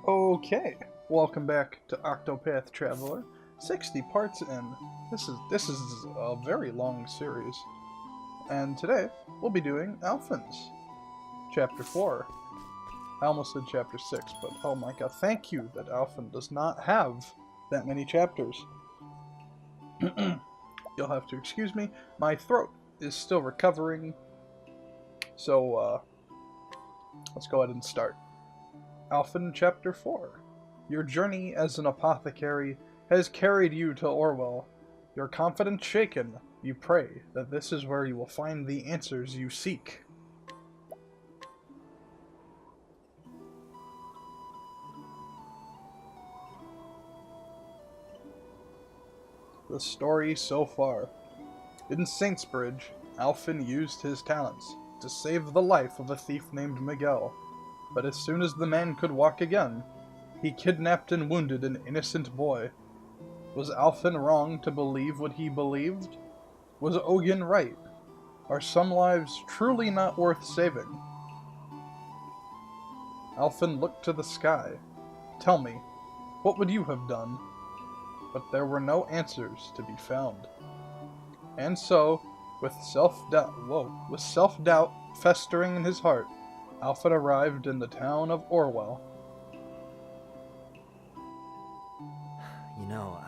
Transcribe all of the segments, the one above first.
Okay, welcome back to Octopath Traveler. 60 parts in. This is a very long series. And today we'll be doing Alphyn's Chapter 4. I almost said Chapter 6, but oh my god, thank you that Alfyn does not have that many chapters. You'll have to excuse me, my throat is still recovering. So let's go ahead and start. Alfyn Chapter 4. Your journey as an apothecary has carried you to Orwell. Your confidence shaken, you pray that this is where you will find the answers you seek. The story so far. In Saintsbridge, Alfyn used his talents to save the life of a thief named Miguel. But as soon as the man could walk again, he kidnapped and wounded an innocent boy. Was Alfyn wrong to believe what he believed? Was Ogun right? Are some lives truly not worth saving? Alfyn looked to the sky. Tell me, what would you have done? But there were no answers to be found. And so, with self-doubt festering in his heart, Alfyn arrived in the town of Orwell. You know,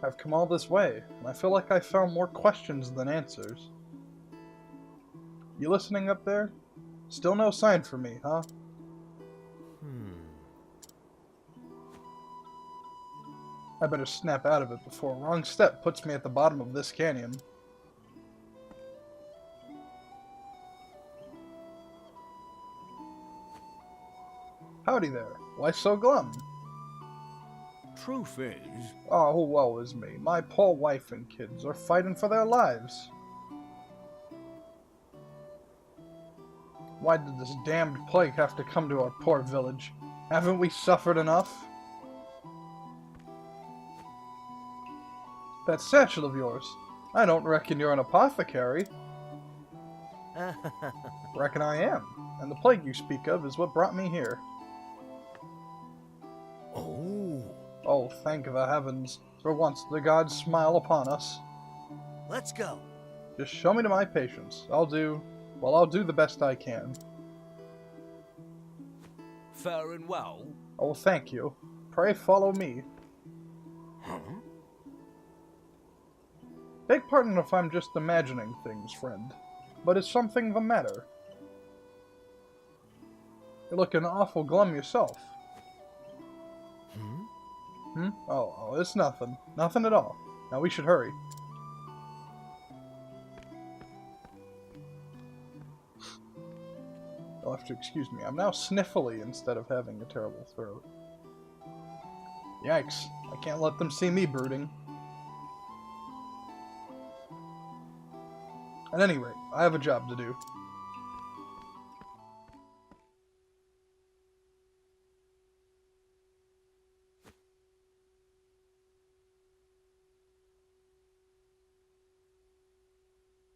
I've come all this way, and I feel like I found more questions than answers. You listening up there? Still no sign from me, huh? I better snap out of it before a wrong step puts me at the bottom of this canyon. Howdy there. Why so glum? Truth is... Oh, woe is me. My poor wife and kids are fighting for their lives. Why did this damned plague have to come to our poor village? Haven't we suffered enough? That satchel of yours. I don't reckon you're an apothecary. Reckon I am. And the plague you speak of is what brought me here. Oh, thank the heavens. For once the gods smile upon us. let's go. Just show me to my patients. I'll do the best I can. Fair and well? Oh, thank you. Pray follow me. Huh? Beg pardon if I'm just imagining things, friend. But is something the matter? You're looking awful glum yourself. Oh, it's nothing. Nothing at all. Now we should hurry. You'll have to excuse me. I'm now sniffly instead of having a terrible throat. Yikes. I can't let them see me brooding. At any rate, I have a job to do.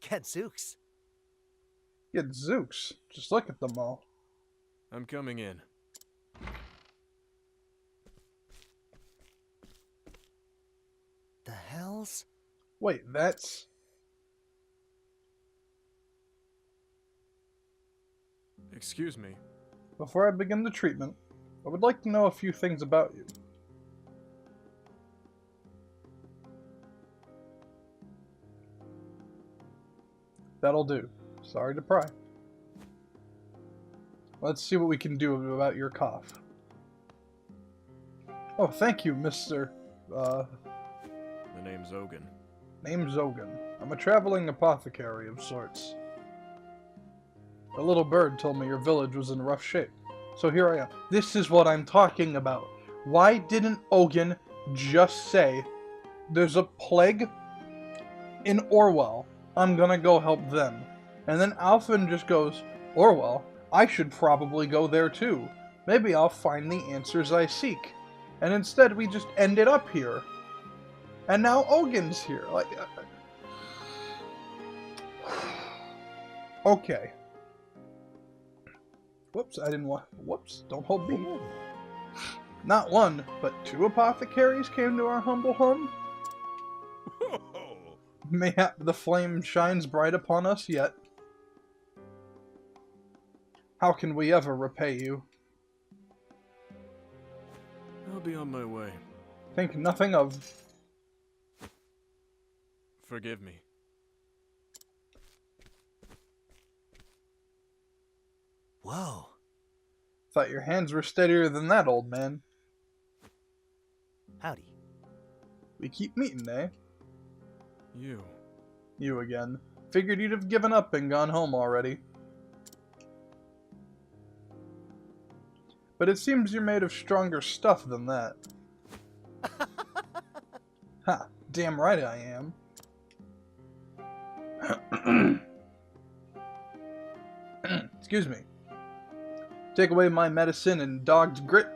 Gadzooks. Gadzooks. Just look at them all. I'm coming in. The hells? Wait, that's... Excuse me. Before I begin the treatment, I would like to know a few things about you. That'll do. Sorry to pry. Let's see what we can do about your cough. Oh, thank you, Mr. The name's Ogun. Name's Ogun. I'm a traveling apothecary of sorts. A little bird told me your village was in rough shape. So here I am. This is what I'm talking about. Why didn't Ogun just say, there's a plague in Orwell, I'm gonna go help them? And then Alfyn just goes, Orwell? I should probably go there too. Maybe I'll find the answers I seek. And instead we just ended up here. And now Ogun's here. Like, okay. Whoops, I didn't want... Whoops, don't hold me. Not one, but 2 apothecaries came to our humble home. Mayhap the flame shines bright upon us yet. How can we ever repay you? I'll be on my way. Think nothing of... Forgive me. Whoa. Thought your hands were steadier than that, old man. Howdy. We keep meeting, eh? You. You again. Figured you'd have given up and gone home already. But it seems you're made of stronger stuff than that. Ha! Damn right I am. Excuse me. Take away my medicine and dogged grit.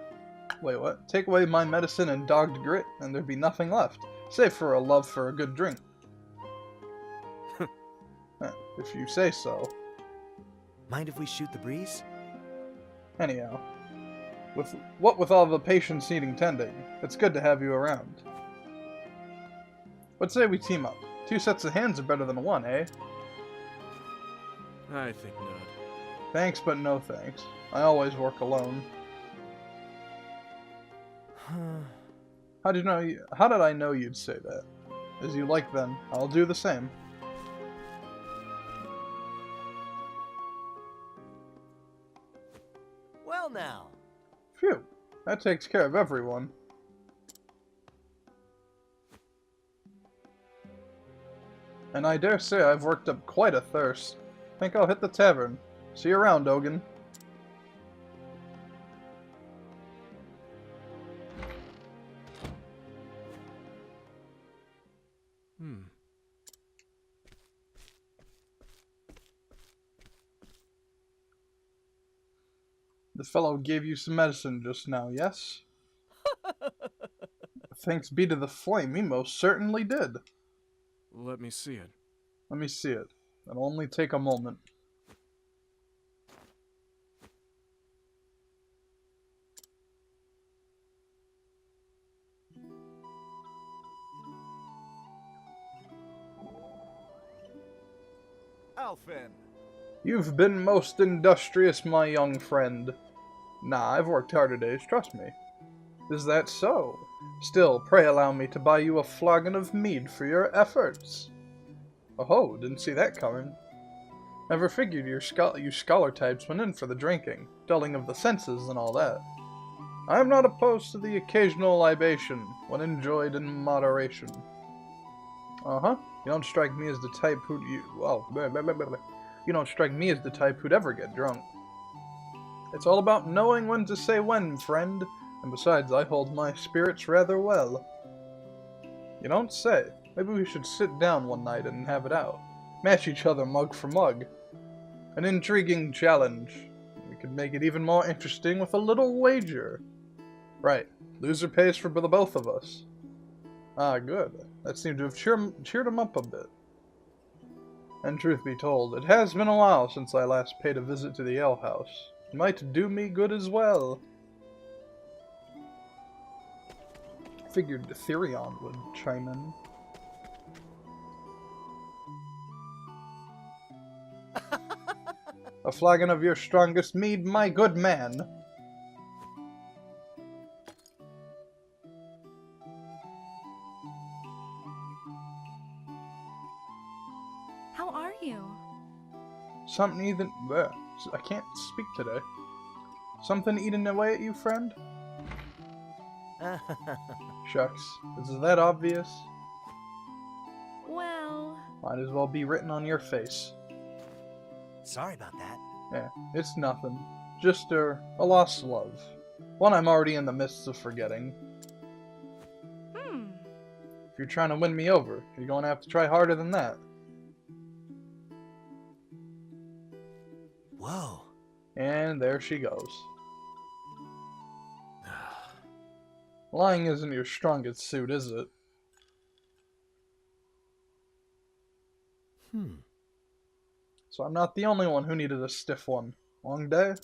Wait, what? Take away my medicine and dogged grit, and there'd be nothing left, save for a love for a good drink. If you say so. Mind if we shoot the breeze? Anyhow, with all the patients needing tending, it's good to have you around. What say we team up? 2 sets of hands are better than 1, eh? I think not. Thanks, but no thanks. I always work alone. How did I know you'd say that? As you like then, I'll do the same. Well now. Phew, that takes care of everyone. And I dare say I've worked up quite a thirst. Think I'll hit the tavern. See you around, Ogun. The fellow gave you some medicine just now, yes? Thanks be to the flame, he most certainly did. Let me see it. Let me see it. It'll only take a moment. Alfyn. You've been most industrious, my young friend. Nah, I've worked harder days, trust me. Is that so? Still, pray allow me to buy you a flagon of mead for your efforts. Oh, didn't see that coming. Never figured you scholar types went in for the drinking, dulling of the senses and all that. I am not opposed to the occasional libation, when enjoyed in moderation. Uh-huh. You don't strike me as the type who'd You don't strike me as the type who'd ever get drunk. It's all about knowing when to say when, friend. And besides, I hold my spirits rather well. You don't say. Maybe we should sit down one night and have it out. Match each other mug for mug. An intriguing challenge. We could make it even more interesting with a little wager. Right. Loser pays for the both of us. Ah, good. That seemed to have cheered him up a bit. And truth be told, it has been a while since I last paid a visit to the alehouse. It might do me good as well. Figured Therion would chime in. A flagon of your strongest mead, my good man. How are you? Something eating... I can't speak today. Something eating away at you, friend? Shucks. Is it that obvious? Well... Might as well be written on your face. Sorry about that. Yeah, it's nothing. Just a lost love. One I'm already in the midst of forgetting. If you're trying to win me over, you're going to have to try harder than that. Whoa. And there she goes. Lying isn't your strongest suit, is it? So I'm not the only one who needed a stiff one. Long day?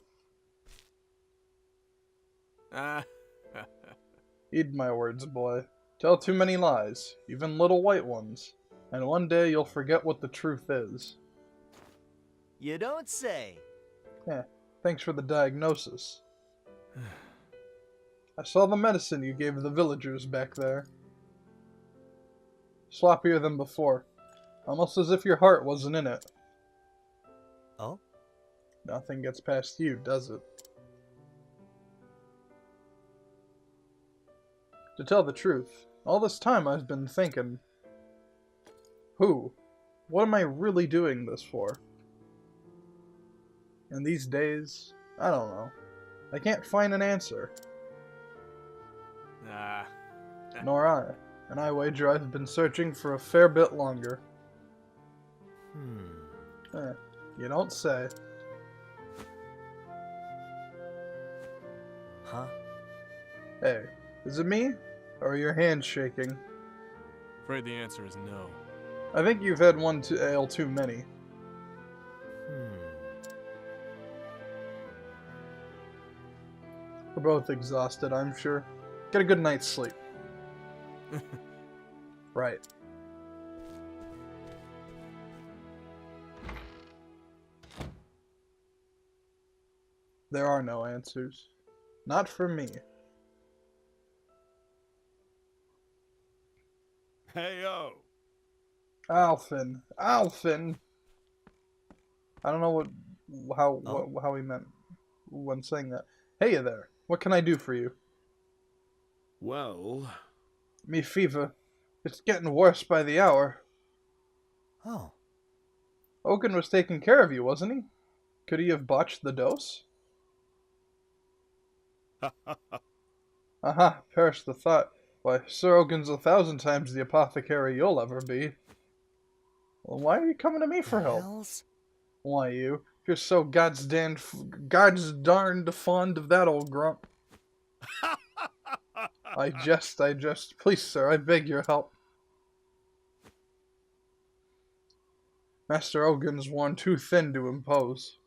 Ah, Heed my words, boy. Tell too many lies, even little white ones, and one day you'll forget what the truth is. You don't say. Yeah, thanks for the diagnosis. I saw the medicine you gave the villagers back there. Sloppier than before, almost as if your heart wasn't in it. Oh? Nothing gets past you, does it? To tell the truth, all this time I've been thinking, who? What am I really doing this for? And these days, I don't know. I can't find an answer. ah. Nor I. And I wager I've been searching for a fair bit longer. You don't say. Huh? Hey, is it me? Or are your hands shaking? Afraid the answer is no. I think you've had one ale too many. We're both exhausted, I'm sure. Get a good night's sleep. Right. There are no answers. Not for me. Hey-yo! Alfyn. Alfyn! I don't know how he meant when saying that. Hey there. What can I do for you? Well... Me fever. It's getting worse by the hour. Oh. Ogun was taking care of you, wasn't he? Could he have botched the dose? Aha, perish the thought. Why, Sir Ogun's 1,000 times the apothecary you'll ever be. Well, why are you coming to me for help? Hells? Why you? If you're so God's darned fond of that old grump. I jest. Please, sir, I beg your help. Master Ogun's worn too thin to impose.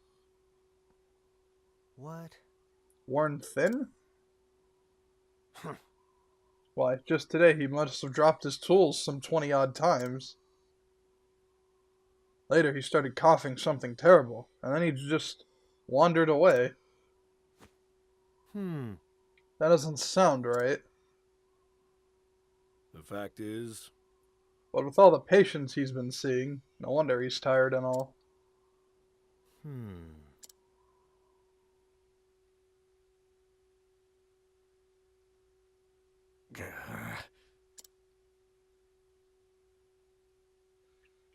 What? Worn thin? Why, just today he must have dropped his tools some 20-odd times. Later he started coughing something terrible, and then he just wandered away. That doesn't sound right. The fact is... But with all the patients he's been seeing, no wonder he's tired and all.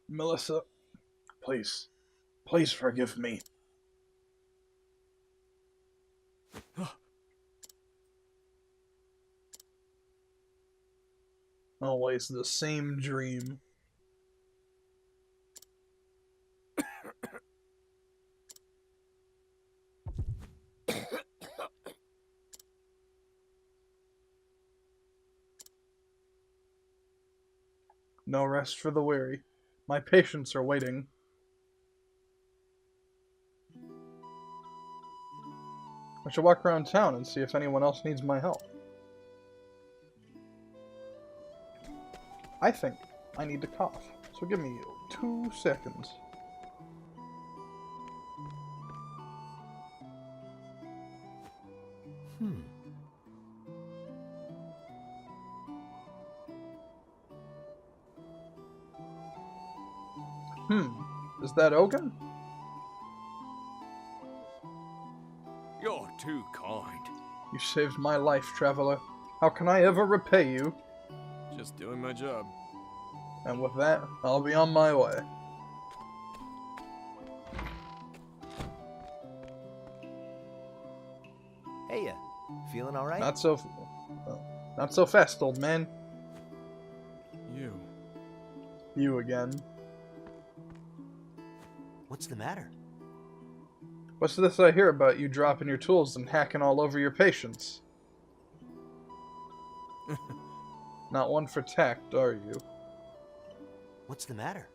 Melissa, please. Please forgive me. Always the same dream. No rest for the weary. My patients are waiting. I should walk around town and see if anyone else needs my help. I think I need to cough, so give me 2 seconds. Is that Ogun? You're too kind. You saved my life, traveler. How can I ever repay you? Just doing my job. And with that, I'll be on my way. Hey, feeling all right? Not so fast, old man. You again. What's the matter? What's this I hear about you dropping your tools and hacking all over your patients? Not one for tact, are you? What's the matter?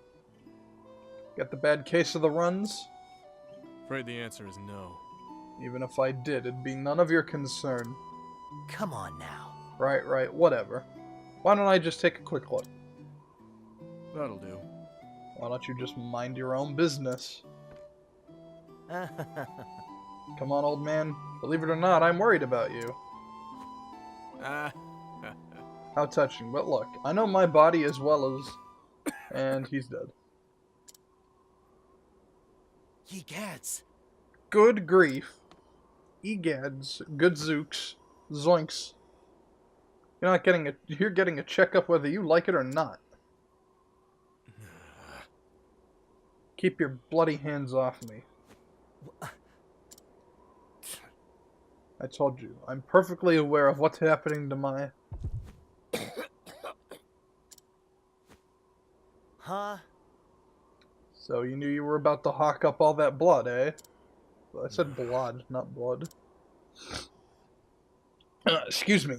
Got the bad case of the runs? Afraid the answer is no. Even if I did, it'd be none of your concern. Come on now. Right, whatever. Why don't I just take a quick look? That'll do. Why don't you just mind your own business? Come on, old man. Believe it or not, I'm worried about you. Ah. How touching. But look, I know my body as well as... And he's dead. Ye gads. Good grief. Egads. Good zooks. Zoinks. You're getting a checkup whether you like it or not. Keep your bloody hands off me. I told you, I'm perfectly aware of what's happening to my... Huh? So you knew you were about to hawk up all that blood, eh? I said blood, not blood. Excuse me.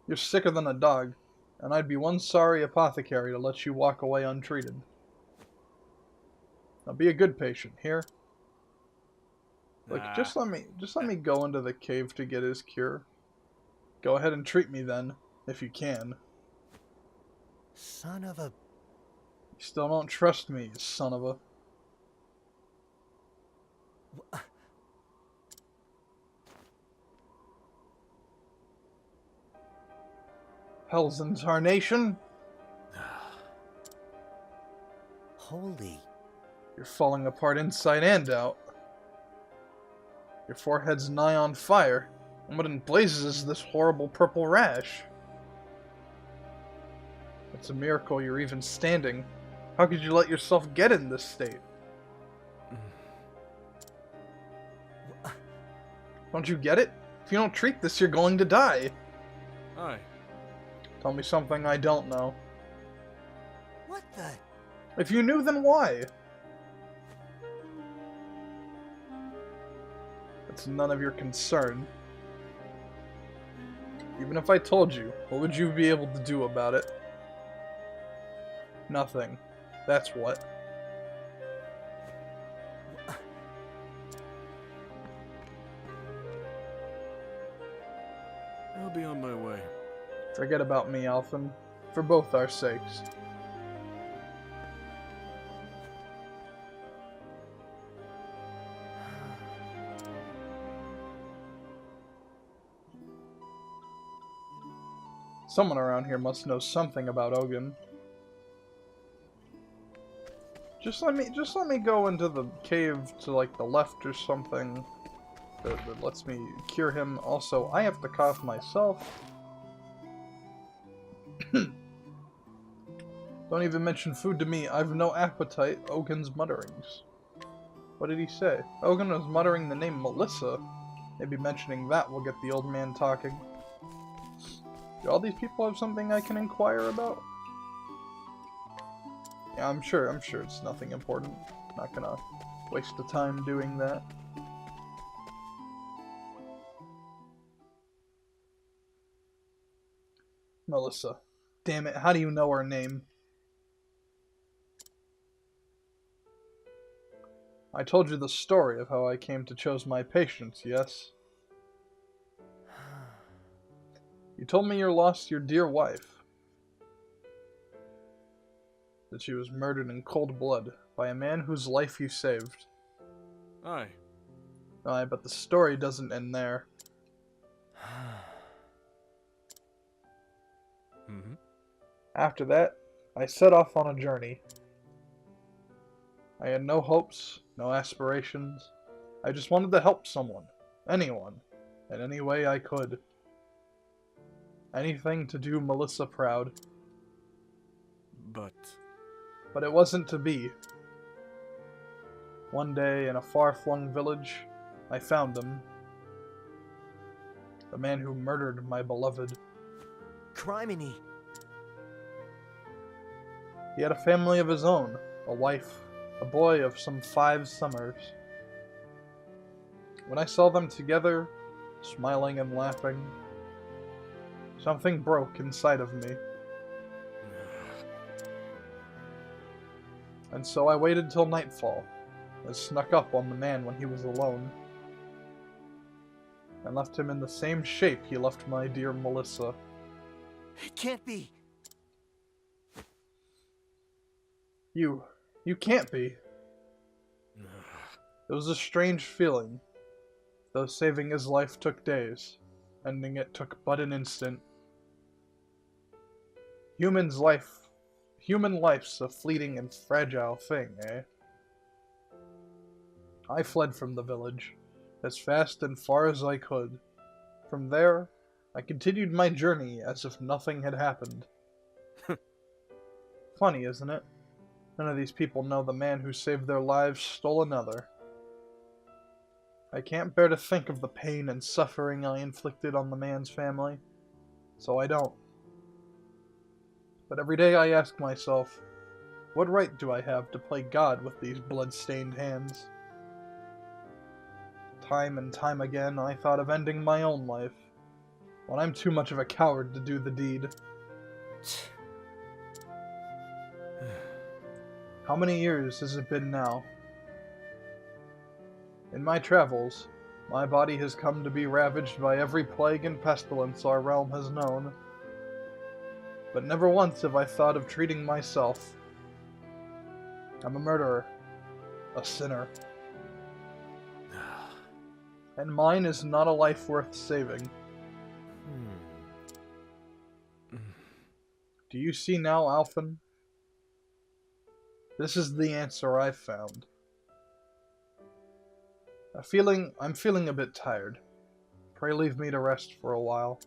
You're sicker than a dog, and I'd be one sorry apothecary to let you walk away untreated. Now be a good patient, here. Look, just let me go into the cave to get his cure. Go ahead and treat me then, if you can. Son of a... You still don't trust me, you son of a... Hell's incarnation? Holy... You're falling apart inside and out. Your forehead's nigh on fire. And what in blazes is this horrible purple rash? It's a miracle you're even standing. How could you let yourself get in this state? Don't you get it? If you don't treat this, you're going to die. Aye. Tell me something I don't know. What the... If you knew, then why? It's none of your concern. Even if I told you, what would you be able to do about it? Nothing. That's what. I'll be on my way. Forget about me, Alfyn. For both our sakes. Someone around here must know something about Ogun. Just let me go into the cave to like the left or something that lets me cure him. Also, I have to cough myself. Don't even mention food to me. I've no appetite. Ogun's mutterings. What did he say? Ogun was muttering the name Melissa. Maybe mentioning that will get the old man talking. Do all these people have something I can inquire about? Yeah, I'm sure it's nothing important. Not gonna waste the time doing that. Melissa. Damn it, how do you know her name? I told you the story of how I came to choose my patients, yes? You told me you lost your dear wife. That she was murdered in cold blood by a man whose life you saved. Aye. Aye, but the story doesn't end there. Mm-hmm. After that, I set off on a journey. I had no hopes, no aspirations. I just wanted to help someone. Anyone. In any way I could. Anything to do Melissa proud. But it wasn't to be. One day, in a far-flung village, I found him. The man who murdered my beloved. Criminy. He had a family of his own, a wife, a boy of some 5 summers. When I saw them together, smiling and laughing, something broke inside of me. And so I waited till nightfall, and snuck up on the man when he was alone. and left him in the same shape he left my dear Melissa. It can't be. You can't be. It was a strange feeling, though saving his life took days. Ending it took but an instant. Human life's a fleeting and fragile thing, eh? I fled from the village, as fast and far as I could. From there, I continued my journey as if nothing had happened. Funny, isn't it? None of these people know the man who saved their lives stole another. I can't bear to think of the pain and suffering I inflicted on the man's family, so I don't. But every day I ask myself, what right do I have to play God with these blood-stained hands? Time and time again I thought of ending my own life, when I'm too much of a coward to do the deed. How many years has it been now? In my travels, my body has come to be ravaged by every plague and pestilence our realm has known. But never once have I thought of treating myself. I'm a murderer, a sinner. And mine is not a life worth saving. Do you see now, Alfyn? This is the answer I've found. I'm feeling a bit tired. Pray leave me to rest for a while.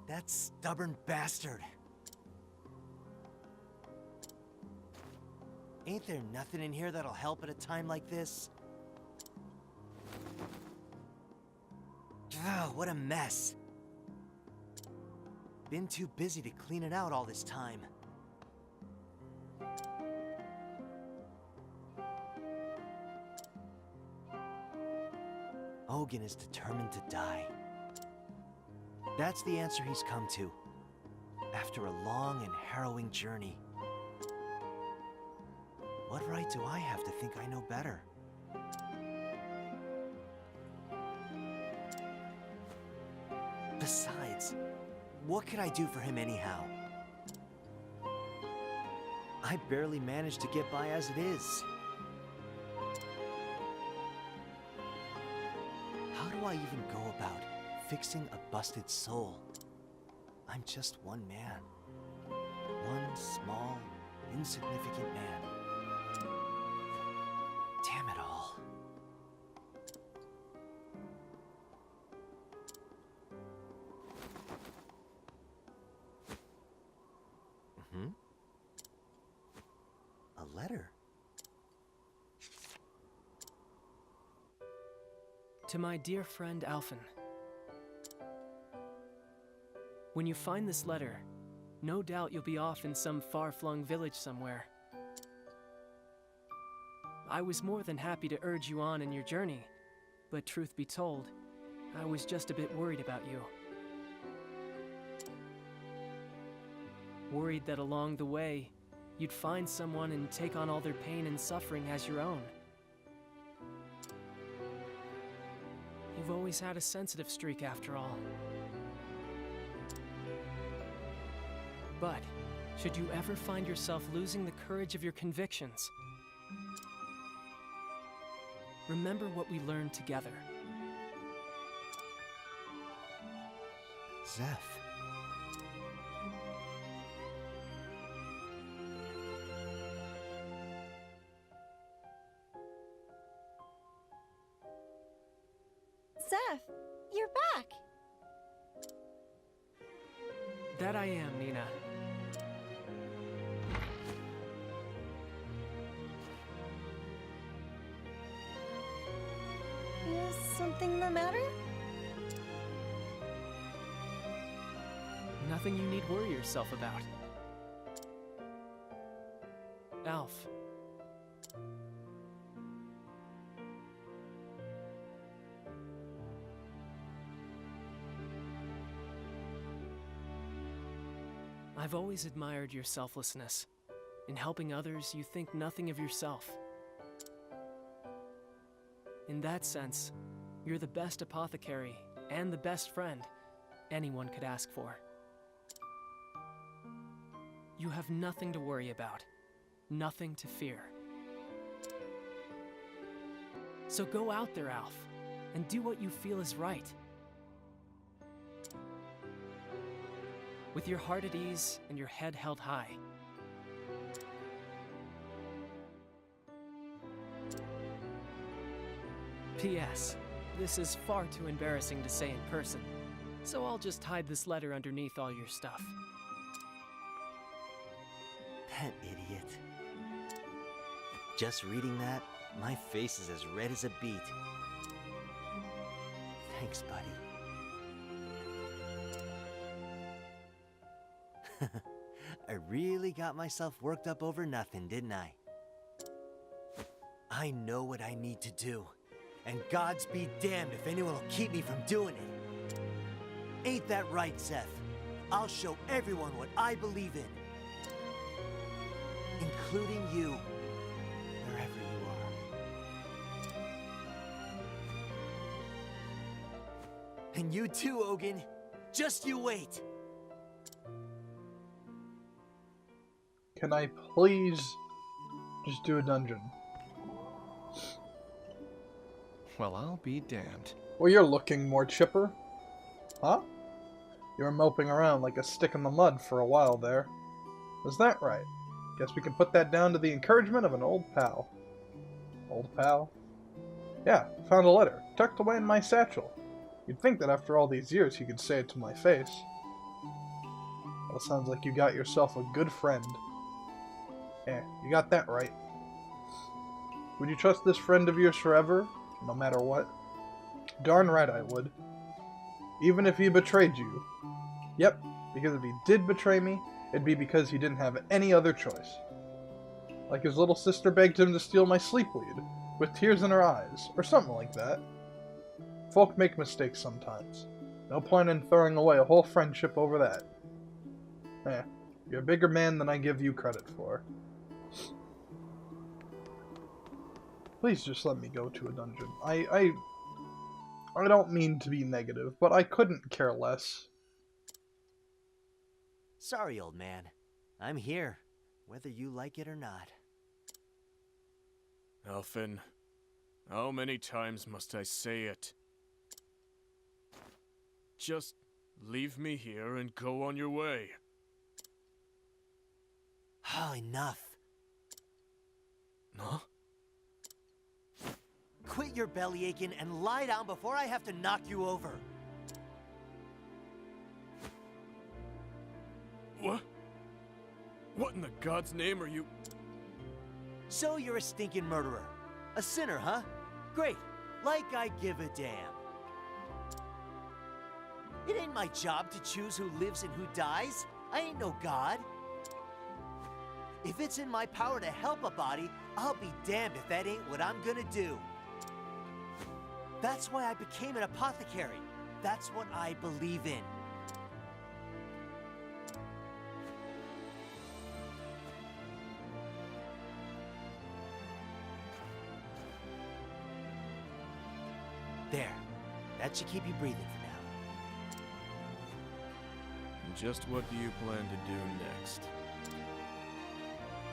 That stubborn bastard. Ain't there nothing in here that'll help at a time like this? Ugh, what a mess. Been too busy to clean it out all this time. Hogan is determined to die. That's the answer he's come to, after a long and harrowing journey. What right do I have to think I know better? Besides, what could I do for him anyhow? I barely manage to get by as it is. How do I even go about fixing a busted soul? I'm just one man. One small, insignificant man. Damn it all. A letter? To my dear friend Alfyn. When you find this letter, no doubt you'll be off in some far-flung village somewhere. I was more than happy to urge you on in your journey, but truth be told, I was just a bit worried about you. Worried that along the way, you'd find someone and take on all their pain and suffering as your own. You've always had a sensitive streak after all. But, should you ever find yourself losing the courage of your convictions, remember what we learned together. Zeph. Zeph, you're back! That I am, Nina. Is something the matter? Nothing you need worry yourself about. Alf. I've always admired your selflessness. In helping others, you think nothing of yourself. In that sense, you're the best apothecary and the best friend anyone could ask for. You have nothing to worry about, nothing to fear. So go out there, Alf, and do what you feel is right. With your heart at ease and your head held high. P.S. This is far too embarrassing to say in person, so I'll just hide this letter underneath all your stuff. That idiot. Just reading that, my face is as red as a beet. Thanks, buddy. I really got myself worked up over nothing, didn't I? I know what I need to do, and gods be damned if anyone will keep me from doing it. Ain't that right, Seth? I'll show everyone what I believe in. Including you, wherever you are. And you too, Ogun. Just you wait. Can I please just do a dungeon? Well, I'll be damned. Well, you're looking more chipper. Huh? You were moping around like a stick in the mud for a while there. Is that right? Guess we can put that down to the encouragement of an old pal. Old pal? Yeah, found a letter, tucked away in my satchel. You'd think that after all these years he could say it to my face. Well, sounds like you got yourself a good friend. Yeah, you got that right. Would you trust this friend of yours forever, no matter what? Darn right I would. Even if he betrayed you. Yep, because if he did betray me, it'd be because he didn't have any other choice. Like his little sister begged him to steal my sleep weed, with tears in her eyes, or something like that. Folk make mistakes sometimes. No point in throwing away a whole friendship over that. Eh, you're a bigger man than I give you credit for. Please just let me go to a dungeon. I don't mean to be negative, but I couldn't care less. Sorry, old man. I'm here, whether you like it or not. Alfyn, how many times must I say it? Just leave me here and go on your way. Oh, enough. Huh? Quit your belly aching and lie down before I have to knock you over. What? What in the God's name are you? So you're a stinking murderer. A sinner, huh? Great. Like I give a damn. It ain't my job to choose who lives and who dies. I ain't no god. If it's in my power to help a body, I'll be damned if that ain't what I'm gonna do. That's why I became an apothecary. That's what I believe in. There. That should keep you breathing for now. And just what do you plan to do next?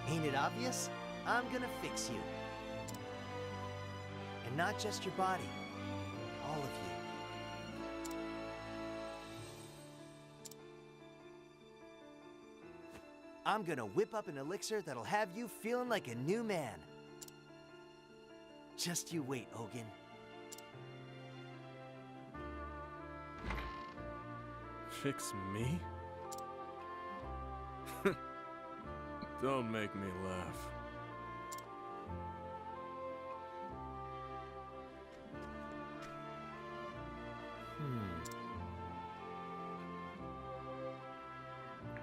Ain't it obvious? I'm gonna fix you. And not just your body. All of you. I'm gonna whip up an elixir that'll have you feeling like a new man. Just you wait, Ogun. Fix me? Don't make me laugh.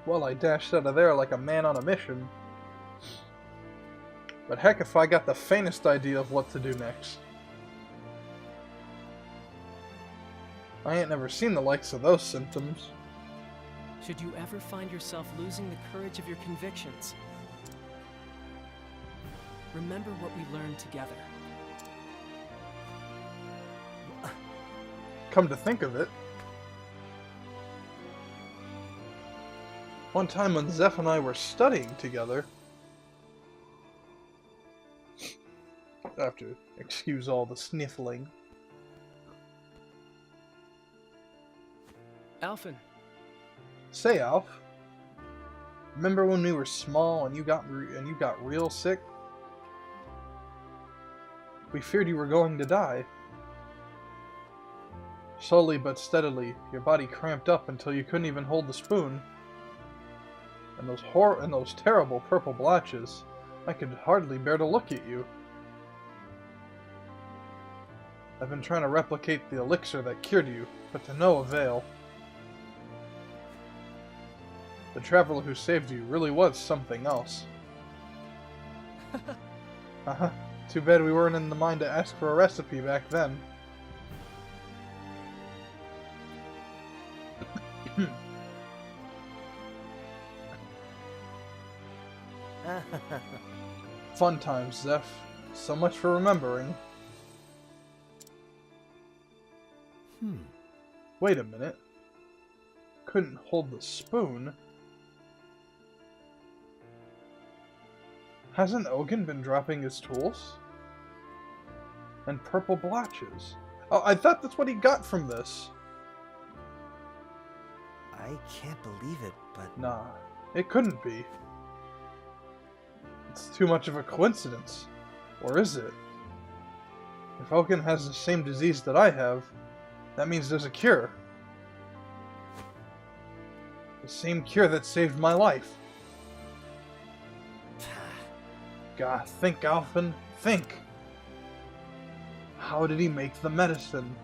Well, I dashed out of there like a man on a mission. But heck if I got the faintest idea of what to do next. I ain't never seen the likes of those symptoms. Should you ever find yourself losing the courage of your convictions, remember what we learned together. Come to think of it, one time when Zeph and I were studying together, I have to excuse all the sniffling. Alfyn, Say, Alf, remember when we were small and you got real sick? We feared you were going to die. Slowly but steadily, your body cramped up until you couldn't even hold the spoon. And those terrible purple blotches, I could hardly bear to look at you. I've been trying to replicate the elixir that cured you, but to no avail. The traveler who saved you really was something else. Too bad we weren't in the mind to ask for a recipe back then. Fun times, Zeph. So much for remembering. Wait a minute. Couldn't hold the spoon? Hasn't Ogun been dropping his tools? And purple blotches. Oh, I thought that's what he got from this. I can't believe it, but... Nah, it couldn't be. It's too much of a coincidence. Or is it? If Ogun has the same disease that I have, that means there's a cure. The same cure that saved my life. God, think, Alfyn, think. How did he make the medicine?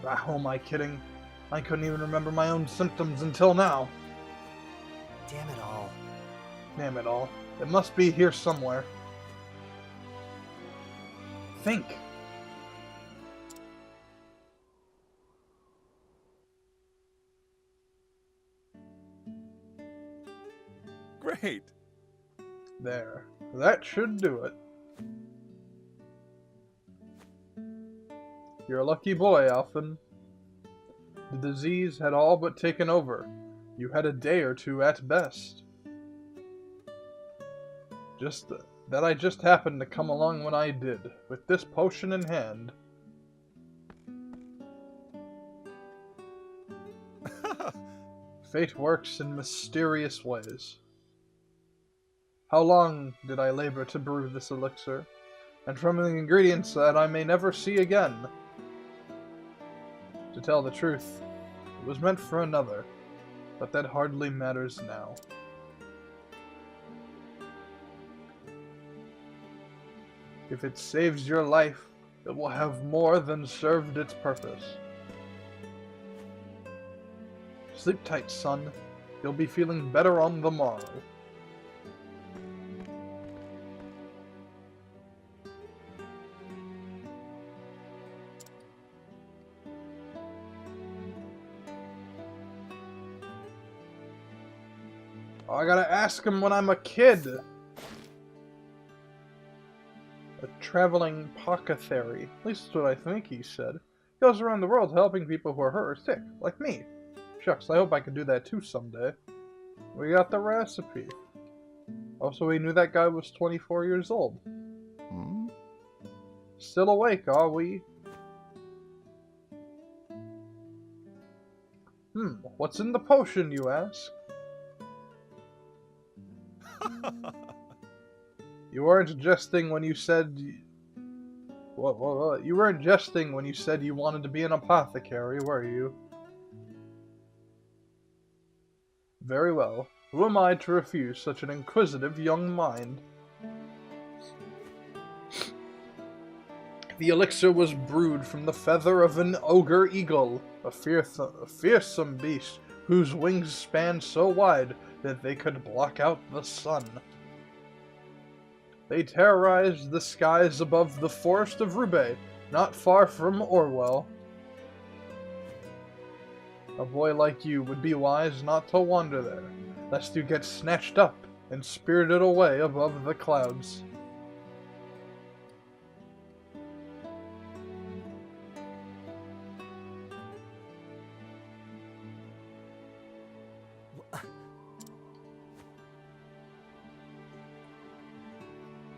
Who am I kidding? I couldn't even remember my own symptoms until now. Damn it all. Damn it all. It must be here somewhere. Think. Great! There. That should do it. You're a lucky boy, Alfyn. The disease had all but taken over. You had a day or two at best. That I just happened to come along when I did, with this potion in hand. Fate works in mysterious ways. How long did I labor to brew this elixir, and from the ingredients that I may never see again? To tell the truth, it was meant for another, but that hardly matters now. If it saves your life, it will have more than served its purpose. Sleep tight, son. You'll be feeling better on the morrow. Oh, I gotta ask him when I'm a kid. A traveling apothecary. At least that's what I think he said. He goes around the world helping people who are hurt or sick, like me. Shucks, I hope I can do that too someday. We got the recipe. Also, we knew that guy was 24 years old. Still awake, are we? What's in the potion, you ask? You weren't jesting when you said... What? You weren't jesting when you said you wanted to be an apothecary, were you? Very well. Who am I to refuse such an inquisitive young mind? The elixir was brewed from the feather of an ogre eagle, a fearsome beast whose wings spanned so wide that they could block out the sun. They terrorized the skies above the forest of Roubaix, not far from Orwell. A boy like you would be wise not to wander there, lest you get snatched up and spirited away above the clouds.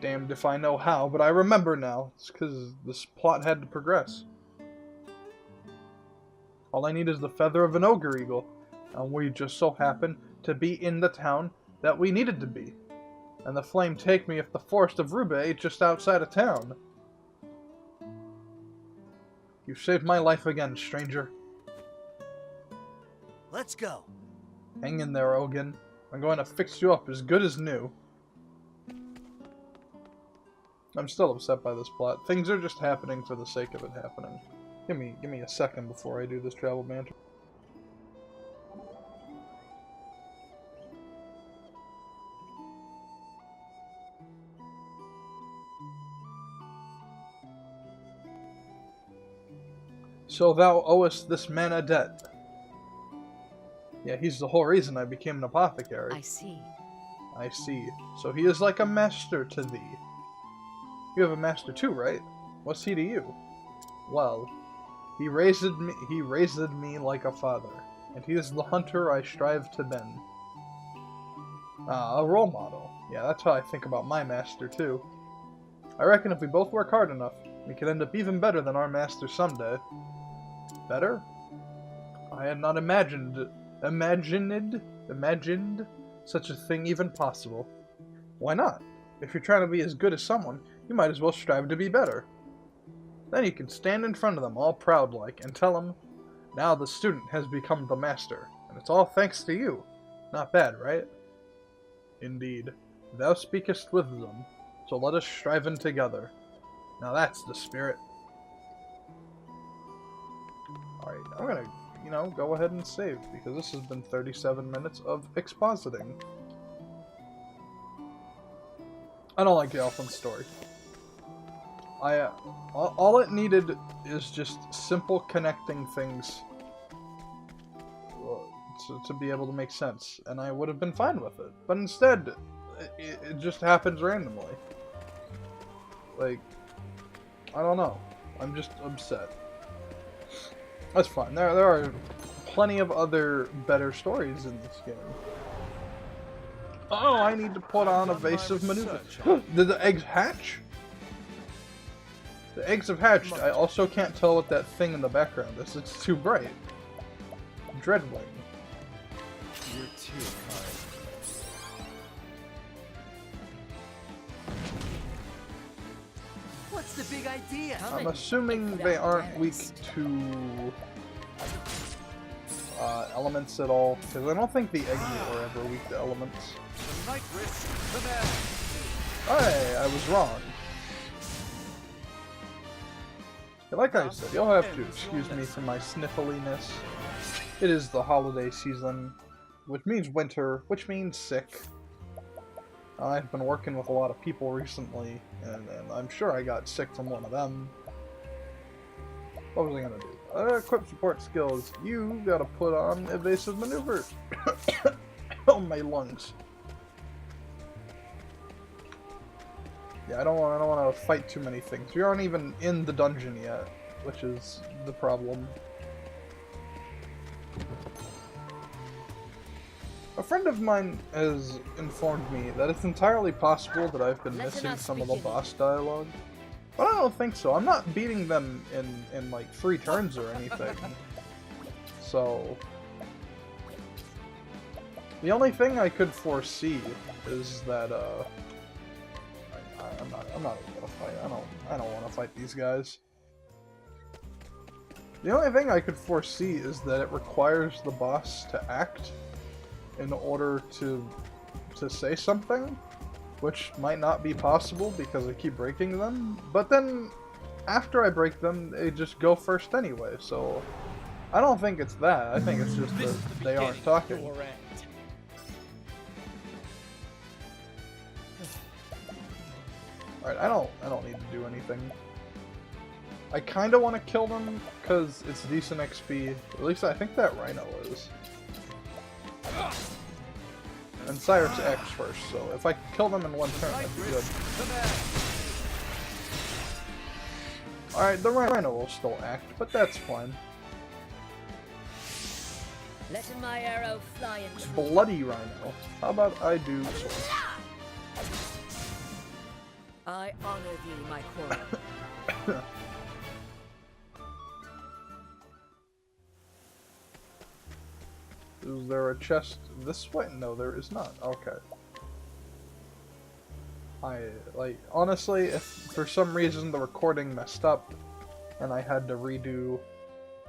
Damned if I know how, but I remember now. It's because this plot had to progress. All I need is the feather of an ogre eagle, and we just so happen to be in the town that we needed to be. And the flame take me if the forest of Rube just outside of town. You saved my life again, stranger. Let's go. Hang in there, Ogun. I'm going to fix you up as good as new. I'm still upset by this plot. Things are just happening for the sake of it happening. Give me a second before I do this travel banter. So thou owest this man a debt. Yeah, he's the whole reason I became an apothecary. I see. I see. So he is like a master to thee. You have a master too, right? What's he to you? Well, he raised me like a father, and he is the hunter I strive to been. A role model. Yeah, that's how I think about my master too. I reckon if we both work hard enough, we could end up even better than our master someday. Better? I had not imagined such a thing even possible. Why not? If you're trying to be as good as someone, you might as well strive to be better. Then you can stand in front of them all proud-like and tell them, now the student has become the master, and it's all thanks to you. Not bad, right? Indeed. Thou speakest wisdom, so let us strive in together. Now that's the spirit. Alright, I'm gonna, go ahead and save, because this has been 37 minutes of expositing. I don't like the Alfyn story. All it needed is just simple connecting things to be able to make sense, and I would have been fine with it. But instead, it just happens randomly. Like, I don't know. I'm just upset. That's fine. There are plenty of other better stories in this game. Oh, I need to put on evasive maneuver. Did the eggs hatch? The eggs have hatched. I also can't tell what that thing in the background is. It's too bright. Dreadwing. You're too kind. What's the big idea? I'm assuming they aren't weak to elements at all, because I don't think the eggs were ever weak to elements. Hey, I was wrong. Like I said, you'll have to excuse me for my sniffliness. It is the holiday season, which means winter, which means sick. I've been working with a lot of people recently, and I'm sure I got sick from one of them. What was I gonna do? Equip support skills. You gotta put on evasive maneuver. Oh, my lungs. Yeah, I don't want to fight too many things. We aren't even in the dungeon yet, which is the problem. A friend of mine has informed me that it's entirely possible that I've been missing some of the boss dialogue. But I don't think so. I'm not beating them in like 3 turns or anything. So the only thing I could foresee is that I'm not gonna fight. I don't want to fight these guys. The only thing I could foresee is that it requires the boss to act in order to say something, which might not be possible because I keep breaking them. But then, after I break them, they just go first anyway. So I don't think it's that. I think it's just that they aren't talking. Alright, I don't need to do anything. I kind of want to kill them because it's decent XP. At least I think that Rhino is. And Cyrus acts first, so if I can kill them in one turn, that'd be good. Alright, the Rhino will still act, but that's fine. Let my arrow fly and true. Bloody Rhino. How about I do sword? I honor thee, my quarrel. Is there a chest this way? No, there is not. Okay. Honestly, if for some reason the recording messed up and I had to redo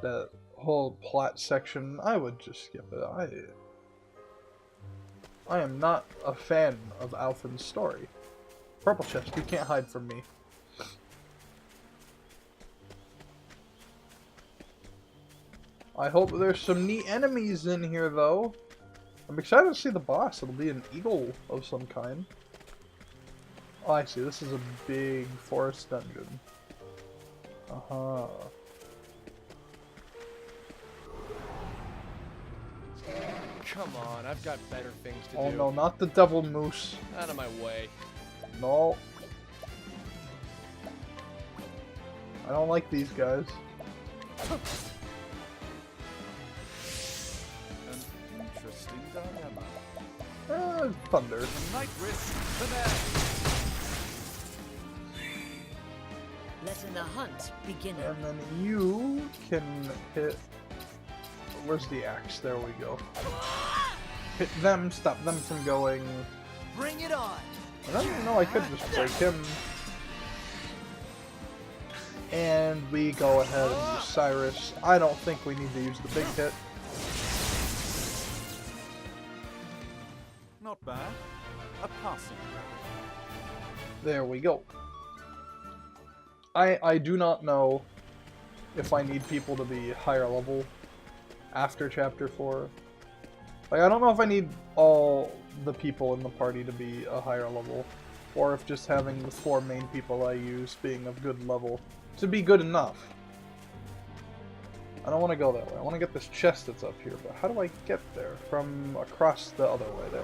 the whole plot section, I would just skip it. I am not a fan of Alfyn's story. Purple chest, you can't hide from me. I hope there's some neat enemies in here, though. I'm excited to see the boss. It'll be an eagle of some kind. Oh, I see. This is a big forest dungeon. Uh-huh. Come on, I've got better things to do. Oh no, not the devil moose. Out of my way. No. I don't like these guys. An interesting dilemma. Thunder. Night risk to that. Let the hunt begin. And then you can hit... Where's the axe? There we go. Hit them, stop them from going. Bring it on! I don't know, I could just break him. And we go ahead and use Cyrus. I don't think we need to use the big hit. Not bad. A passing. There we go. I do not know if I need people to be higher level after Chapter 4. Like, I don't know if I need all the people in the party to be a higher level, or if just having the 4 main people I use being of good level to be good enough. I don't want to go that way. I want to get this chest that's up here, but how do I get there? From across the other way. There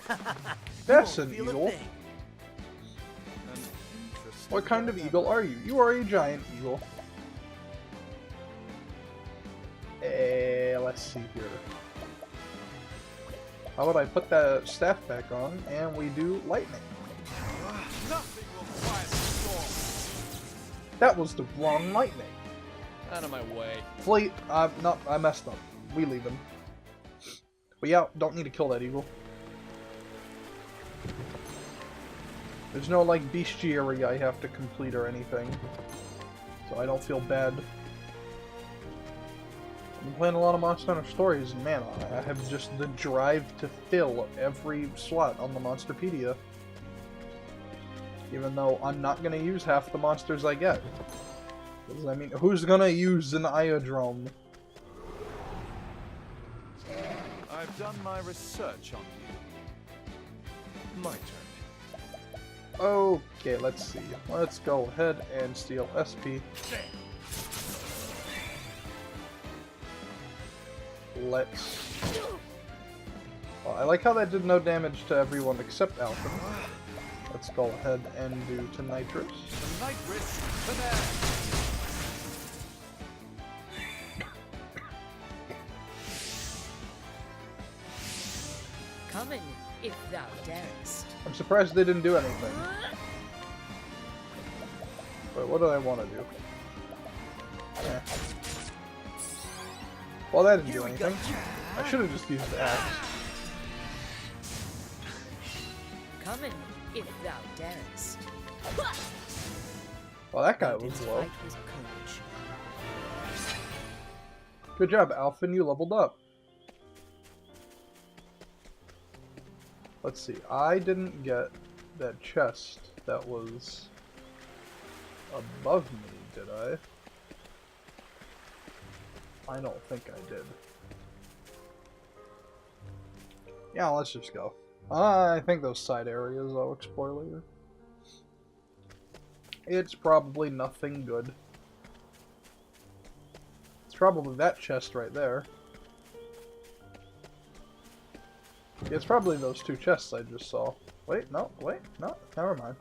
we go. That's an eagle. What kind of eagle are you? You are a giant eagle. Let's see here. How about I put that staff back on and we do lightning? Nothing will quiet the storm. That was the wrong lightning. Out of my way. Fleet, no, I messed up. We leave him. But yeah, don't need to kill that eagle. There's no, like, bestiary I have to complete or anything. So I don't feel bad. I've been playing a lot of Monster Hunter Stories, and man, I have just the drive to fill every slot on the Monsterpedia. Even though I'm not going to use half the monsters I get. Because, I mean, who's going to use an Iodrome? I've done my research on you. My turn. Okay, let's see. Let's go ahead and steal SP. Let's... Well, I like how that did no damage to everyone except Alfyn. Let's go ahead and do to Nitrous. Night risk to that. Coming, if thou darest. I'm surprised they didn't do anything. But what do I want to do? Eh. Well, that didn't do anything. I should have just used the axe. Coming, if thou darest. Well, that guy Thou was didst low. fight with courage. Good job, Alfyn. You leveled up. Let's see. I didn't get that chest that was above me, did I? I don't think I did. Yeah, let's just go. I think those side areas I'll explore later. It's probably nothing good. It's probably that chest right there. It's probably those two chests I just saw. Wait, no, never mind.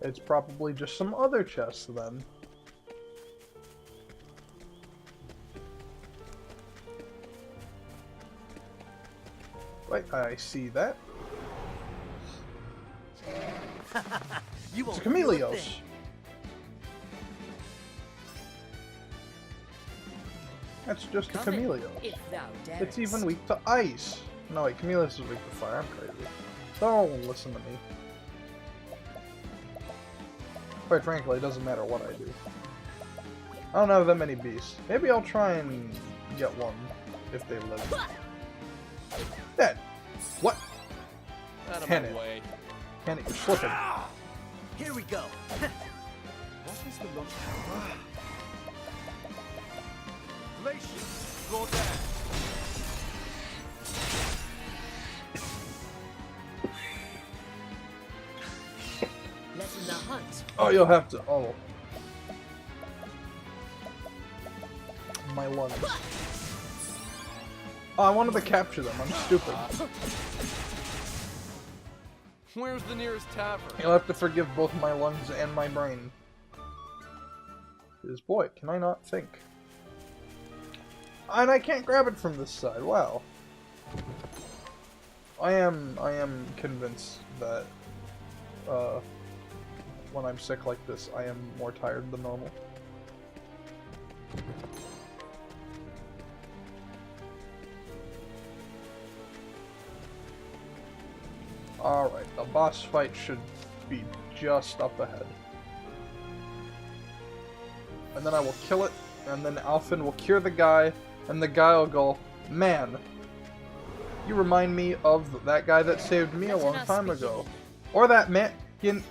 It's probably just some other chests then. Wait, I see that. You It's won't a feel a Chameleos. thing. That's just a Come in, Chameleos. if thou darest. It's even weak to ice. No, wait, Chameleos is weak to fire. I'm crazy. Don't listen to me. Quite frankly, it doesn't matter what I do. I don't have that many beasts. Maybe I'll try and get one if they live. Dead. What? Out of Can my it? way. Can it? You're slipping. Here we go. What is the look? Glaciers, go down. Lessen the hunt. Oh, you'll have to. Oh. My lungs. Oh, I wanted to capture them. I'm stupid. Where's the nearest tavern? You'll have to forgive both my lungs and my brain. Because, boy, can I not think. And I can't grab it from this side. Wow. I am convinced that when I'm sick like this, I am more tired than normal. Alright, the boss fight should be just up ahead. And then I will kill it, and then Alfyn will cure the guy, and the guy will go, man, you remind me of that guy that saved me a long time ago. Or that man, you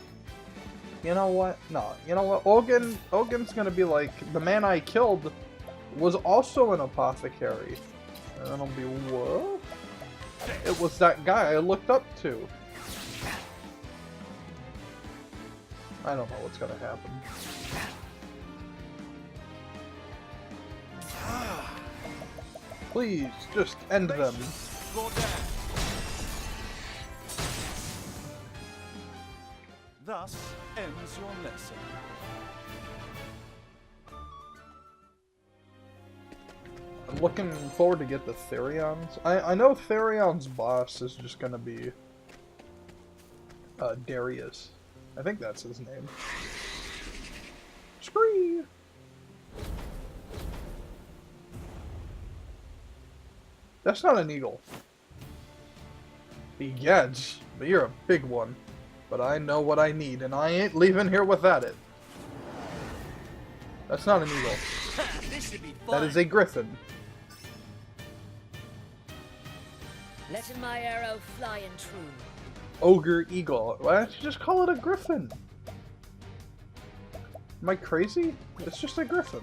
know what? No, you know what? Ogin's gonna be like, the man I killed was also an apothecary. And then I'll be, what? It was that guy I looked up to. I don't know what's gonna happen. Please, just end them. Go down. Thus ends your lesson. I'm looking forward to get the Therions. I know Therion's boss is just gonna be Darius. I think that's his name. Scree! That's not an eagle. Egads, but you're a big one. But I know what I need, and I ain't leaving here without it. That's not an eagle. This should be fun. That is a griffin. Letting my arrow fly and true. Ogre eagle. Why don't you just call it a griffin? Am I crazy? It's just a griffin.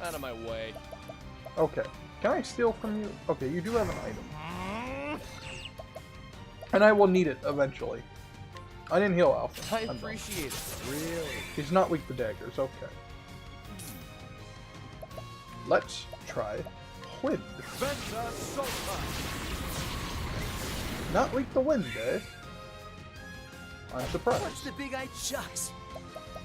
Out of my way. Okay. Can I steal from you? Okay, you do have an item. And I will need it eventually. I didn't heal Alpha. I appreciate it. Really? He's not weak to daggers. Okay. Let's try wind. Venta Sulta. Not weak to wind, eh? I'm surprised. What's the big-eyed chucks?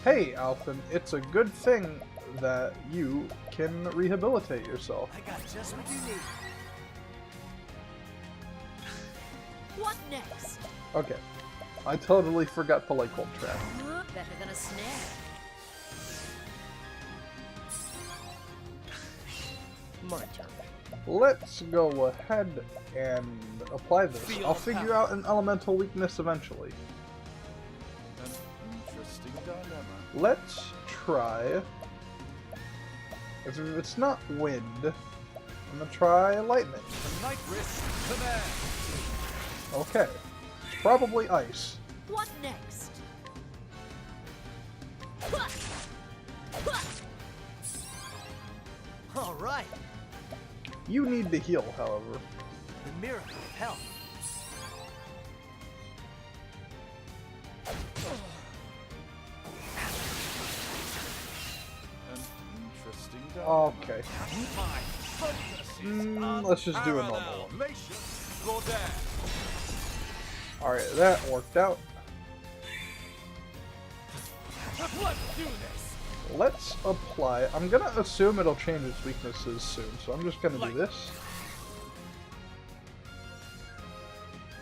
Hey, Alfyn, it's a good thing that you can rehabilitate yourself. I got just what you need. What next? Okay. I totally forgot to like hold trap. Better than a snare. My turn. Let's go ahead and apply this. Feel I'll figure out an elemental weakness eventually. An interesting dilemma. Let's try... If it's not wind, I'm gonna try lightning. Night risk command. Okay. It's probably ice. What next? All right. You need to heal, however. The miracle of health. Okay. My focus is Let's just do a normal unparalleled. one. Nation, go down. Alright, that worked out. Let's do this. Let's apply. I'm gonna assume it'll change its weaknesses soon, so I'm just gonna do this.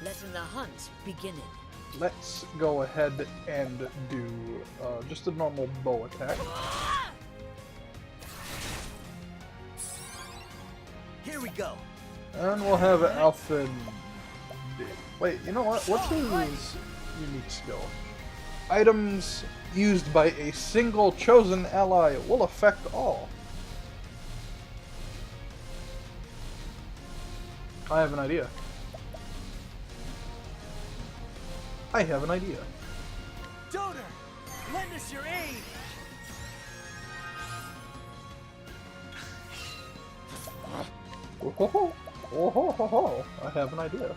Letting the hunt begin. Let's go ahead and do just a normal bow attack. Here we go. And we'll have Alfyn. Wait, you know what? What's his unique skill? Items used by a single chosen ally will affect all. I have an idea. I have an idea. Donor, lend us your aid. Oh ho ho! Oh ho ho ho! I have an idea.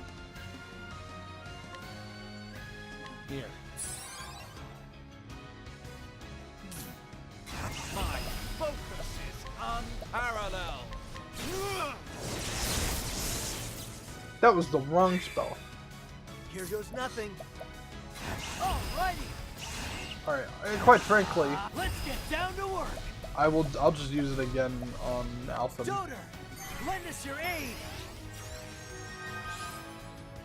Here. My focus is unparalleled. That was the wrong spell. Here goes nothing. Alrighty, Alright, quite frankly, let's get down to work. I'll just use it again on Alfyn. Donor, lend us your aid.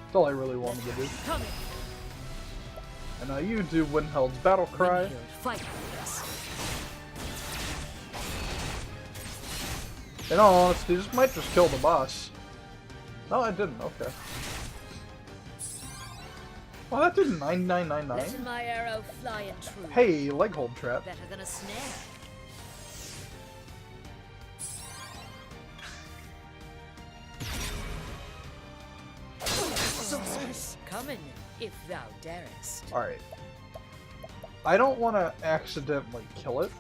That's all I really wanted to do. Coming. And now you do Windheld's battle cry. Windhill, fight for us. In all honesty, this might just kill the boss. No, I didn't. Okay. Well, that did 9999. Letting my arrow fly and true. Hey, leg hold trap. Better than a snare. Coming, if thou darest. Alright. I don't want to accidentally kill it.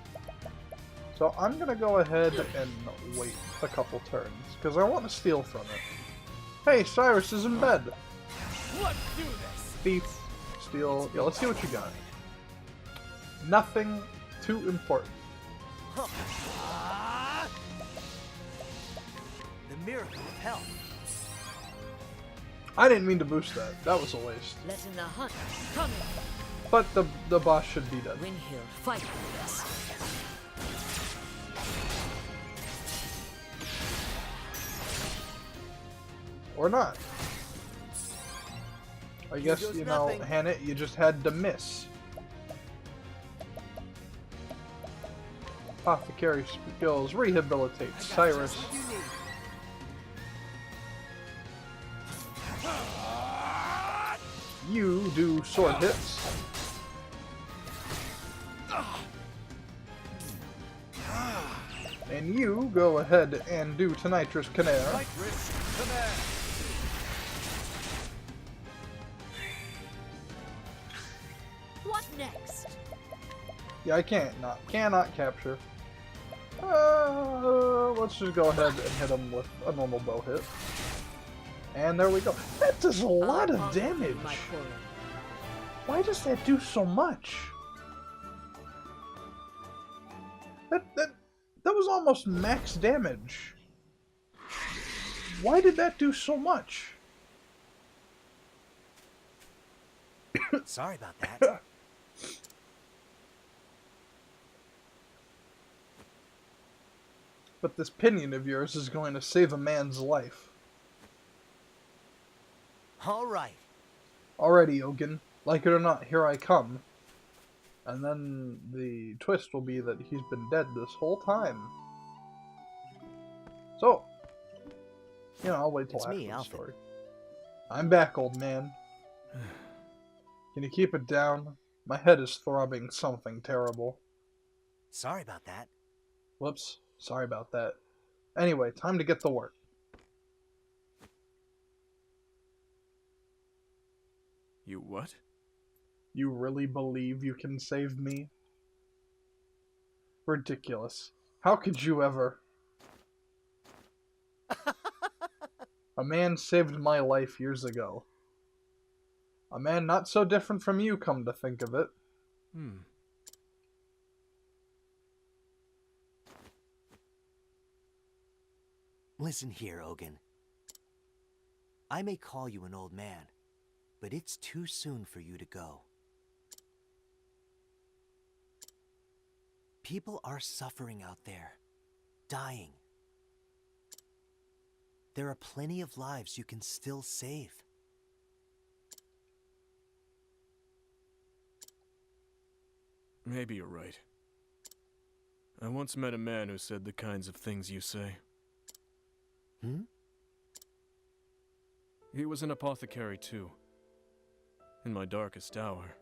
So I'm going to go ahead and wait a couple turns. Because I want to steal from it. Hey, Cyrus is in bed. Let's do this. Thief. Steal. Yeah, let's see what you got. Nothing too important. The miracle of health. I didn't mean to boost that. That was a waste. Letting the hunt coming. But the boss should be dead. Windhill, fight for us. Or not. I guess, goes you know, nothing. Hannah, you just had to miss. Apothecary skills rehabilitate Cyrus. Just what you need. You do sword hits. And you go ahead and do Tonitrus Canare. Nitrous command. What next? Yeah, I cannot capture. Let's just go ahead and hit him with a normal bow hit. And there we go. That does a lot of damage. My quarrel. Why does that do so much? That was almost max damage. Why did that do so much? Sorry about that. But this pinion of yours is going to save a man's life. All right. Alrighty, Ogun. Like it or not, here I come. And then the twist will be that he's been dead this whole time. So, you know, I'll wait till It's after me, the Alfyn. story. I'm back, old man. Can you keep it down? My head is throbbing something terrible. Sorry about that. Whoops. Sorry about that. Anyway, time to get to work. You what? You really believe you can save me? Ridiculous. How could you ever? A man saved my life years ago. A man not so different from you, come to think of it. Listen here, Ogun. I may call you an old man, but it's too soon for you to go. People are suffering out there, dying. There are plenty of lives you can still save. Maybe you're right. I once met a man who said the kinds of things you say. Hmm? He was an apothecary too. In my darkest hour,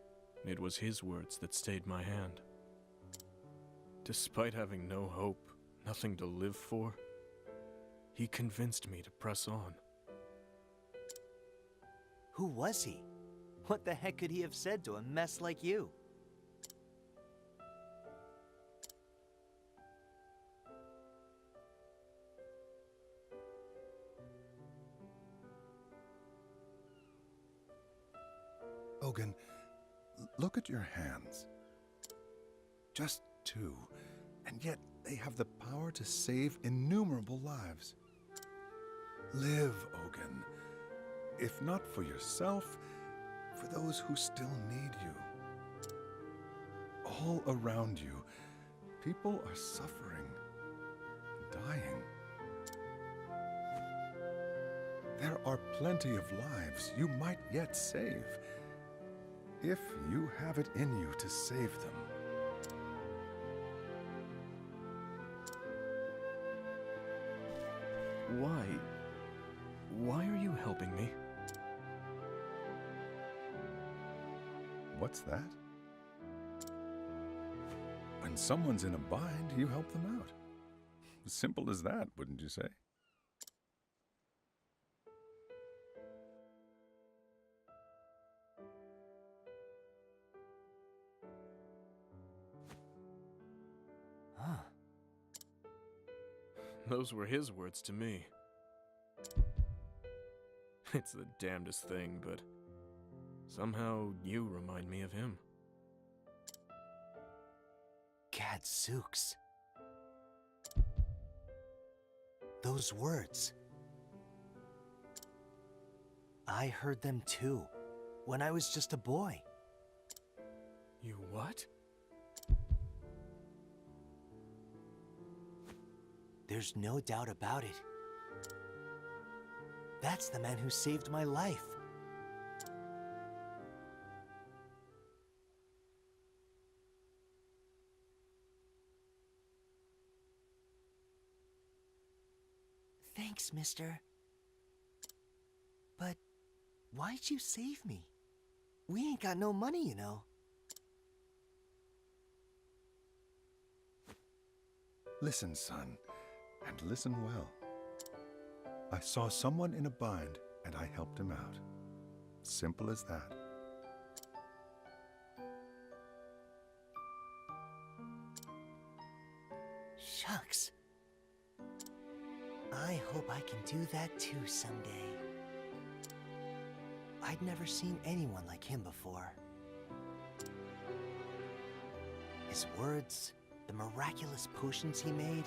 it was his words that stayed my hand. Despite having no hope, nothing to live for, he convinced me to press on. Who was he? What the heck could he have said to a mess like you? Ogun, look at your hands. Just two, and yet they have the power to save innumerable lives. Live, Ogun. If not for yourself, for those who still need you. All around you, people are suffering, dying. There are plenty of lives you might yet save, if you have it in you to save them. Why are you helping me? What's that? When someone's in a bind, you help them out. Simple as that, wouldn't you say? Huh. Those were his words to me. It's the damnedest thing, but somehow you remind me of him. Gadzooks. Those words. I heard them too, when I was just a boy. You what? There's no doubt about it. That's the man who saved my life. Thanks, mister. But why'd you save me? We ain't got no money, you know. Listen, son, and listen well. I saw someone in a bind, and I helped him out. Simple as that. Shucks. I hope I can do that too someday. I'd never seen anyone like him before. His words, the miraculous potions he made.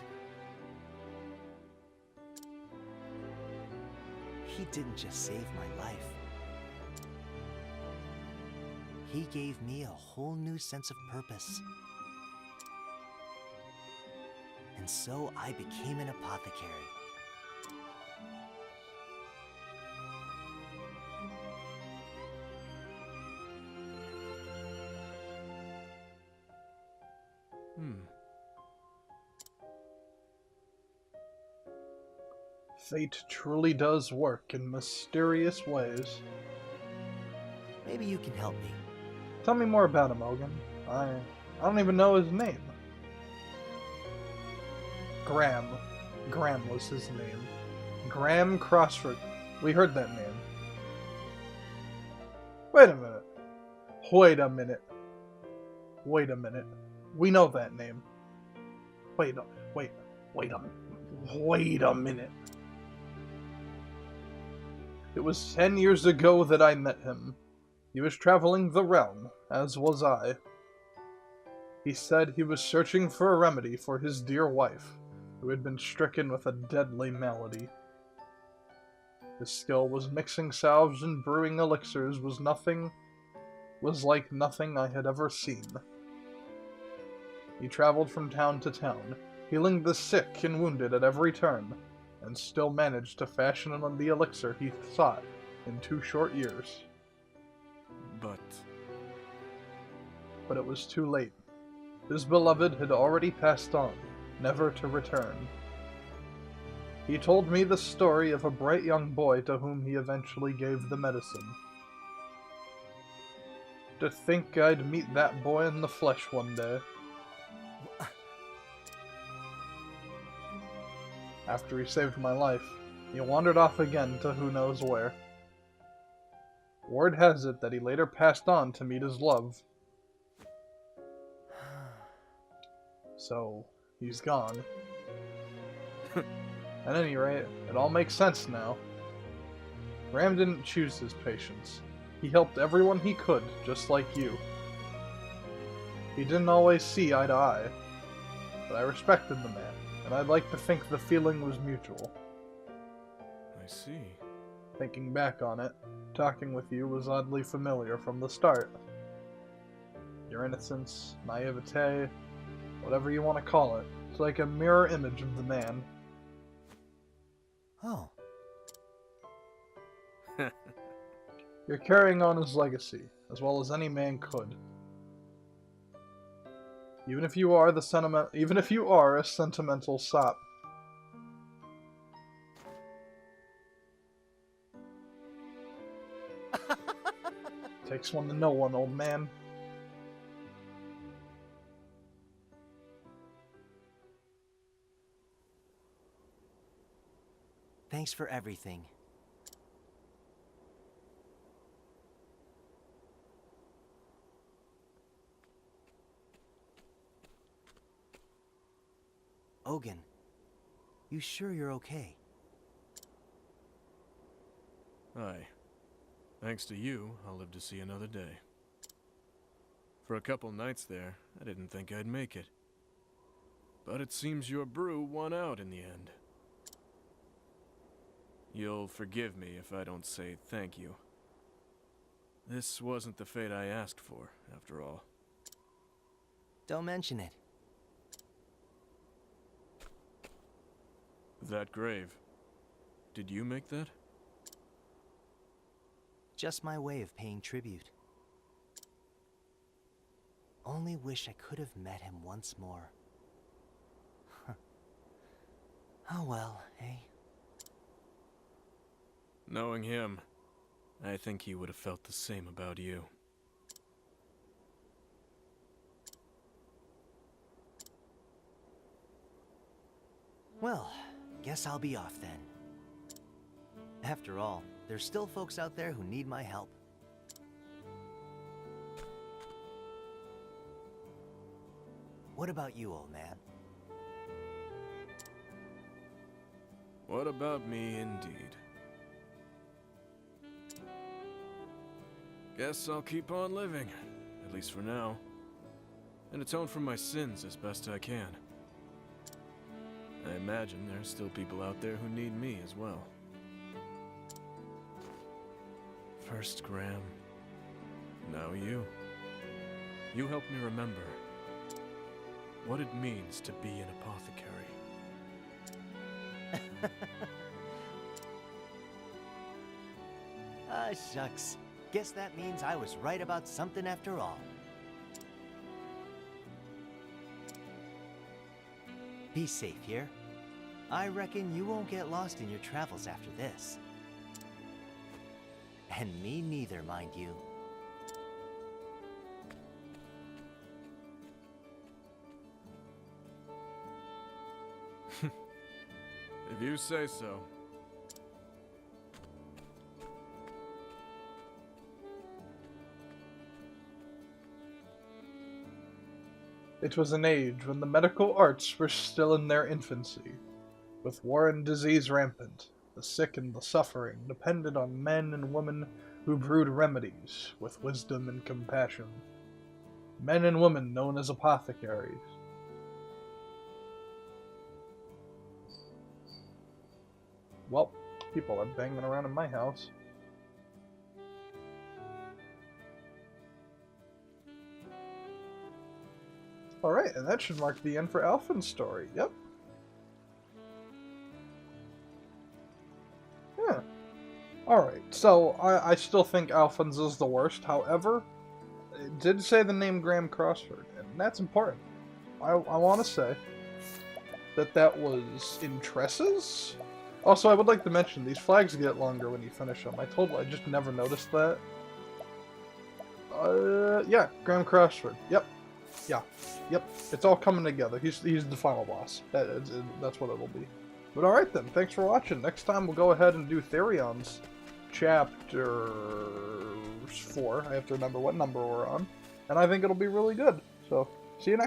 He didn't just save my life. He gave me a whole new sense of purpose. And so I became an apothecary. Fate truly does work in mysterious ways. Maybe you can help me. Tell me more about him, Ogun. I don't even know his name. Graham. Graham was his name. Graham Crossford. We heard that name. Wait a minute. Wait a minute. Wait a minute. We know that name. Wait a minute. It was 10 years ago that I met him. He was traveling the realm, as was I. He said he was searching for a remedy for his dear wife, who had been stricken with a deadly malady. His skill was mixing salves and brewing elixirs was like nothing I had ever seen. He traveled from town to town, healing the sick and wounded at every turn, and still managed to fashion the elixir he sought in 2 short years. But it was too late. His beloved had already passed on, never to return. He told me the story of a bright young boy to whom he eventually gave the medicine. To think I'd meet that boy in the flesh one day. After he saved my life, he wandered off again to who knows where. Word has it that he later passed on to meet his love. So, he's gone. At any rate, it all makes sense now. Ram didn't choose his patients. He helped everyone he could, just like you. He didn't always see eye to eye, but I respected the man, and I'd like to think the feeling was mutual. I see. Thinking back on it, talking with you was oddly familiar from the start. Your innocence, naivete, whatever you want to call it, it's like a mirror image of the man. Oh. You're carrying on his legacy, as well as any man could. Even if you are a sentimental sop. Takes one to know one, old man. Thanks for everything. Ogun, you sure you're okay? Aye. Thanks to you, I'll live to see another day. For a couple nights there, I didn't think I'd make it. But it seems your brew won out in the end. You'll forgive me if I don't say thank you. This wasn't the fate I asked for, after all. Don't mention it. That grave. Did you make that? Just my way of paying tribute. Only wish I could have met him once more. Oh well, eh? Knowing him, I think he would have felt the same about you. Well, guess I'll be off then. After all, there's still folks out there who need my help. What about you, old man? What about me, indeed? Guess I'll keep on living, at least for now, and atone for my sins as best I can. I imagine there's still people out there who need me as well. First Graham, now you. You helped me remember what it means to be an apothecary. Ah, shucks. Guess that means I was right about something after all. Be safe here. I reckon you won't get lost in your travels after this. And me neither, mind you. If you say so. It was an age when the medical arts were still in their infancy. With war and disease rampant, the sick and the suffering depended on men and women who brewed remedies with wisdom and compassion. Men and women known as apothecaries. Well, people are banging around in my house. Alright, and that should mark the end for Alfyn's story. Yep. Yeah. Alright, so I still think Alfyn's is the worst. However, it did say the name Graham Crossford, and that's important. I want to say that was in tresses. Also, I would like to mention, these flags get longer when you finish them. I just never noticed that. Yeah, Graham Crossford. Yep. Yeah. Yep. It's all coming together. He's the final boss. That's what it'll be. But alright then, thanks for watching. Next time we'll go ahead and do Therion's chapter 4. I have to remember what number we're on. And I think it'll be really good. So, see you next